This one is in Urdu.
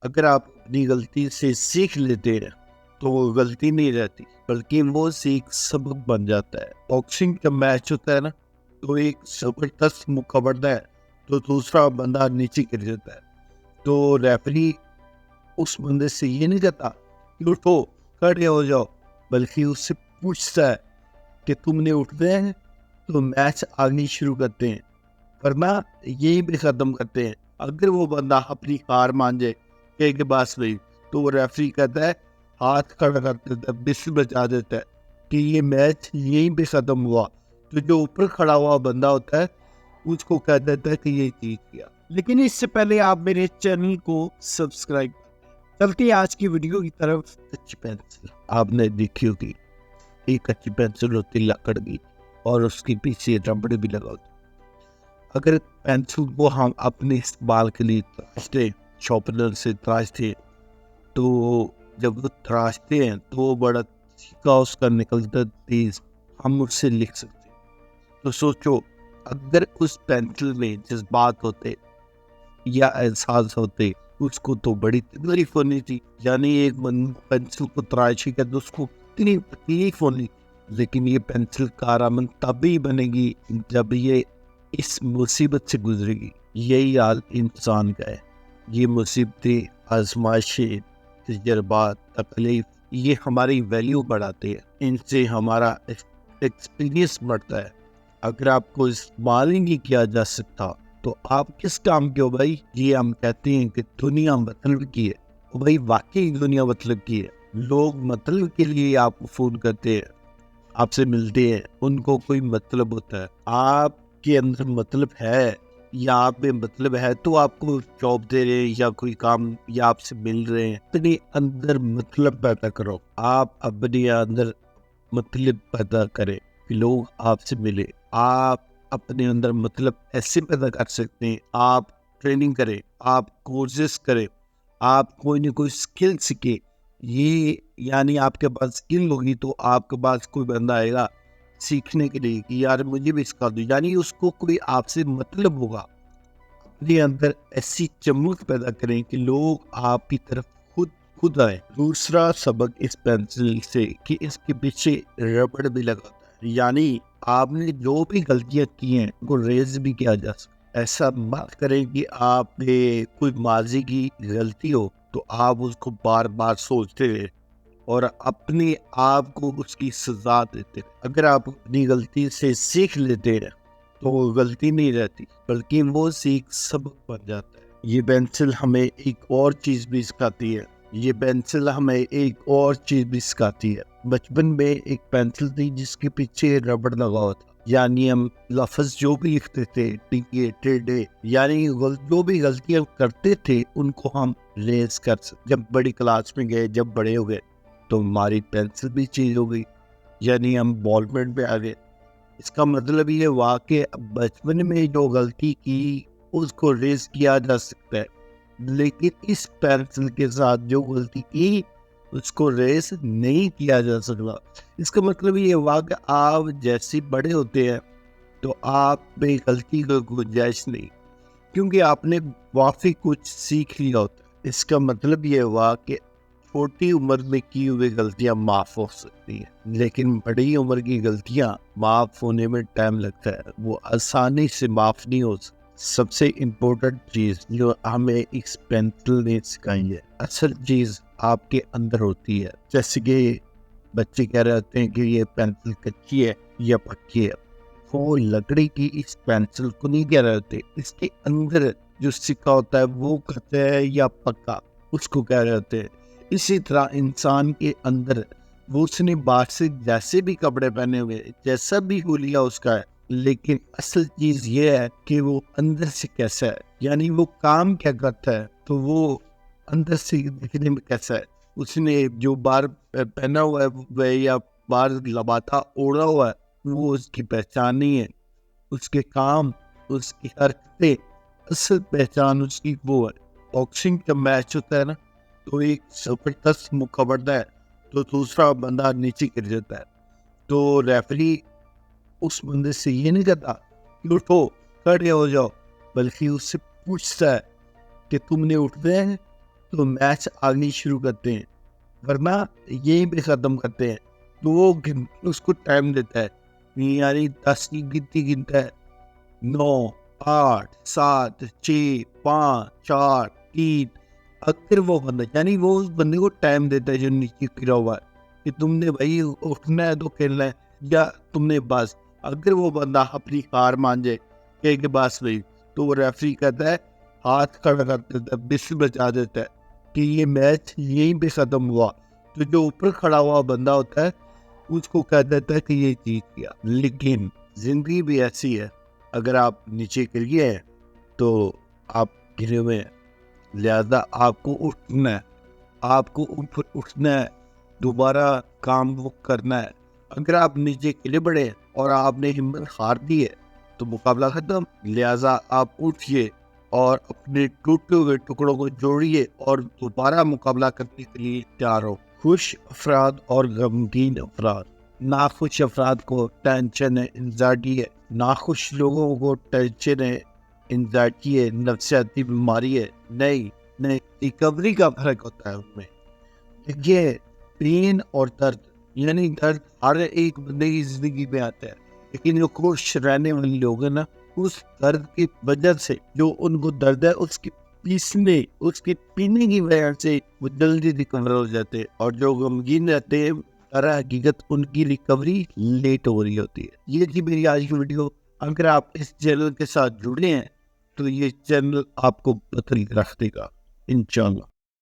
اگر آپ اپنی غلطی سے سیکھ لیتے ہیں تو وہ غلطی نہیں رہتی بلکہ وہ سیکھ سبق بن جاتا ہے۔ باکسنگ کا میچ ہوتا ہے نا، تو ایک زبردست موقع بڑھتا ہے تو دوسرا بندہ نیچے گر جاتا ہے، تو ریفری اس بندے سے یہ نہیں کہتا کہ اٹھو کھڑے ہو جاؤ، بلکہ اس سے پوچھتا ہے کہ تم نے اٹھنا ہے، تو میچ آگے شروع کرتے ہیں، ورنہ یہی بھی ختم کرتے ہیں۔ اگر وہ بندہ اپنی ہار مان جائے کہ بس نہیں، تو وہ ریفری کہتا ہے، ہاتھ کھڑا کر دیتا ہے، بسل بچا دیتا ہے کہ یہ میچ یہیں پہ ختم ہوا، تو جو اوپر کھڑا ہوا بندہ ہوتا ہے اس کو کہہ دیتا ہے کہ یہ جیت گیا۔ لیکن اس سے پہلے آپ میرے چینل کو سبسکرائب چلتے ہیں آج کی ویڈیو کی طرف۔ کچی پینسل آپ نے دیکھی ہوگی، ایک کچی پینسل ہوتی لکڑ کی اور اس کے پیچھے ربڑ بھی لگا ہوتا۔ اگر پینسل کو ہم اپنے استعمال کے لیے تراشتے، شارپنر سے تراشتے، تو جب وہ تراشتے ہیں تو وہ بڑا سیکھا اس کا نکلتا تیز، ہم اس سے لکھ سکتے۔ تو سوچو اگر اس پینسل میں جذبات ہوتے یا احساس ہوتے، اس کو تو بڑی تکلیف ہونی تھی، یعنی ایک پینسل کو تراشی کا تو اس کو کتنی تکلیف ہونی، لیکن یہ پینسل کارآمد تبھی بنے گی جب یہ اس مصیبت سے گزرے گی۔ یہی حال انسان کا ہے، یہ مصیبتیں، آزمائشیں، تجربات، تکلیف، یہ ہماری ویلیو بڑھاتے ہیں، ان سے ہمارا ایکسپیرینس بڑھتا ہے۔ اگر آپ کو استعمال ہی نہیں کیا جا سکتا تو آپ کس کام کے ہو بھائی؟ یہ ہم کہتے ہیں کہ دنیا مطلب کی ہے، بھائی واقعی دنیا مطلب کی ہے۔ لوگ مطلب کے لیے آپ کو فون کرتے ہیں، آپ سے ملتے ہیں، ان کو کوئی مطلب ہوتا ہے۔ آپ کے اندر مطلب ہے یا آپ میں مطلب ہے تو آپ کو جاب دے رہے ہیں یا کوئی کام یا آپ سے مل رہے ہیں۔ اپنے اندر مطلب پیدا کرو، آپ اپنے اندر مطلب پیدا کریں کہ لوگ آپ سے ملے۔ آپ اپنے اندر مطلب ایسے پیدا کر سکتے ہیں، آپ ٹریننگ کریں، آپ کورسز کریں، آپ کوئی نہ کوئی سکل سیکھیں۔ یہ یعنی آپ کے پاس سکل ہوگی تو آپ کے پاس کوئی بندہ آئے گا سیکھنے کے لیے کہ یار مجھے بھی سکھا دو، یعنی اس کو کوئی آپ سے مطلب ہوگا۔ اپنے اندر ایسی چمک پیدا کریں کہ لوگ آپ کی طرف خود آئے۔ دوسرا سبق اس پینسل سے کہ اس کے پیچھے ربڑ بھی لگاتا ہے، یعنی آپ نے جو بھی غلطیاں کی ہیں ان کو ریز بھی کیا جا سکتا۔ ایسا مت کریں کہ آپ نے کوئی ماضی کی غلطی ہو تو آپ اس کو بار بار سوچتے رہے اور اپنے آپ کو اس کی سزا دیتے۔ اگر آپ اپنی غلطی سے سیکھ لیتے ہیں تو وہ غلطی نہیں رہتی بلکہ وہ سیکھ سبق بن جاتا ہے۔ یہ پینسل ہمیں ایک اور چیز بھی سکھاتی ہے، یہ پینسل ہمیں ایک اور چیز بھی سکھاتی ہے۔ بچپن میں ایک پینسل تھی جس کے پیچھے ربڑ لگا ہوا تھا، یعنی ہم لفظ جو بھی لکھتے تھے، ٹیکے ٹیڈے، یعنی جو بھی غلطیاں کرتے تھے ان کو ہم ریز کر سکتے۔ جب بڑی کلاس میں گئے، جب بڑے ہو گئے تو ہماری پینسل بھی چینج ہو گئی، یعنی ہم بال پین پہ آ گئے۔ اس کا مطلب یہ ہوا کہ بچپن میں جو غلطی کی اس کو ریز کیا جا سکتا ہے، لیکن اس پینسل کے ساتھ جو غلطی کی اس کو ریز نہیں کیا جا سکتا۔ اس کا مطلب یہ ہوا کہ آپ جیسے بڑے ہوتے ہیں تو آپ میں غلطی کا گنجائش نہیں، کیونکہ آپ نے واقعی کچھ سیکھ لیا ہوتا ہے۔ اس کا مطلب یہ ہوا کہ چھوٹی عمر میں کی ہوئی غلطیاں معاف ہو سکتی ہیں، لیکن بڑی عمر کی غلطیاں معاف ہونے میں ٹائم لگتا ہے، وہ آسانی سے معاف نہیں ہو سکتی۔ سب سے امپورٹنٹ چیز جو ہمیں اس پینسل نے سکھائی ہے، اصل چیز آپ کے اندر ہوتی ہے۔ جیسے کہ بچے کہہ رہے ہوتے ہیں کہ یہ پینسل کچی ہے یا پکی ہے، وہ لکڑی کی اس پینسل کو نہیں کہہ رہے ہوتے، اس کے اندر جو سکا ہوتا ہے وہ کچا ہے یا پکا، اس کو کہہ رہے ہوتے ہیں۔ اسی طرح انسان کے اندر وہ اس نے باہر سے جیسے بھی کپڑے پہنے ہوئے، جیسا بھی ہولیا اس کا ہے، لیکن اصل چیز یہ ہے کہ وہ اندر سے کیسا ہے، یعنی وہ کام کیا کرتا ہے، تو وہ اندر سے دکھنے میں کیسا ہے۔ اس نے جو باہر پہنا ہوا ہے یا باہر لباتا اوڑھا ہوا ہے وہ اس کی پہچان نہیں ہے، اس کے کام، اس کی حرکتیں، اصل پہچان اس کی وہ ہے۔ باکسنگ کا میچ ہوتا ہے نا، تو ایک زبردست موقع بڑھتا ہے تو دوسرا بندہ نیچے گر جاتا ہے، تو ریفری اس بندے سے یہ نہیں کہتا کہ اٹھو کھڑے ہو جاؤ، بلکہ اس سے پوچھتا ہے کہ تم نے اٹھنا ہے، تو میچ آگے شروع کرتے ہیں، ورنہ یہیں پہ ختم کرتے ہیں. تو وہ اس کو ٹائم دیتا ہے، یعنی 10 کی گنتا ہے، 9 8 7 6 5 4 3. اگر وہ بندہ، یعنی وہ اس بندے کو ٹائم دیتا ہے جو نیچے گرا ہوا ہے کہ تم نے بھائی اٹھنا ہے تو کھیلنا ہے، یا تم نے بس. اگر وہ بندہ اپنی ہار مان جائے کہ بس بھائی، تو وہ ریفری کہتا ہے، ہاتھ کھڑا کر دیتا ہے، بس بچا دیتا ہے کہ یہ میچ یہیں پہ ختم ہوا. تو جو اوپر کھڑا ہوا بندہ ہوتا ہے اس کو کہہ دیتا ہے کہ یہ جیت گیا. لیکن زندگی بھی ایسی ہے، اگر آپ نیچے گر گئے ہیں تو آپ گرے ہوئے ہیں، لہذا آپ کو اٹھنا ہے، آپ کو اوپر اٹھنا ہے، دوبارہ کام وہ کرنا ہے. اگر آپ نیچے گرے پڑے اور آپ نے ہمت ہار دی ہے تو مقابلہ ختم. لہذا آپ اٹھیے اور اپنے ٹوٹے ہوئے ٹکڑوں کو جوڑیے اور دوبارہ مقابلہ کرنے کے لیے تیار ہو. خوش افراد اور غمگین افراد. ناخوش افراد کو ٹینشن ہے، انزائٹی ہے. ناخوش لوگوں کو ٹینشن ہے، انزائٹی ہے، نفسیاتی بیماری ہے. نہیں، ریکوری کا فرق ہوتا ہے ان میں. یہ پین اور درد، یعنی درد ہر ایک بندے کی زندگی میں آتا ہے، لیکن جو خوش رہنے والے لوگ ہیں نا، اس درد کی وجہ سے جو ان کو درد ہے اس کے پینے کی وجہ سے وہ جلدی ریکور ہو جاتے ہیں. اور جو غمگین رہتے ہیں در حقیقت ان کی ریکوری لیٹ ہو رہی ہوتی ہے. یہ تھی میری آج کی ویڈیو. اگر آپ اس چینل کے ساتھ جڑے ہیں تو یہ چینل آپ کو بدل رکھ دے گا انشاءاللہ.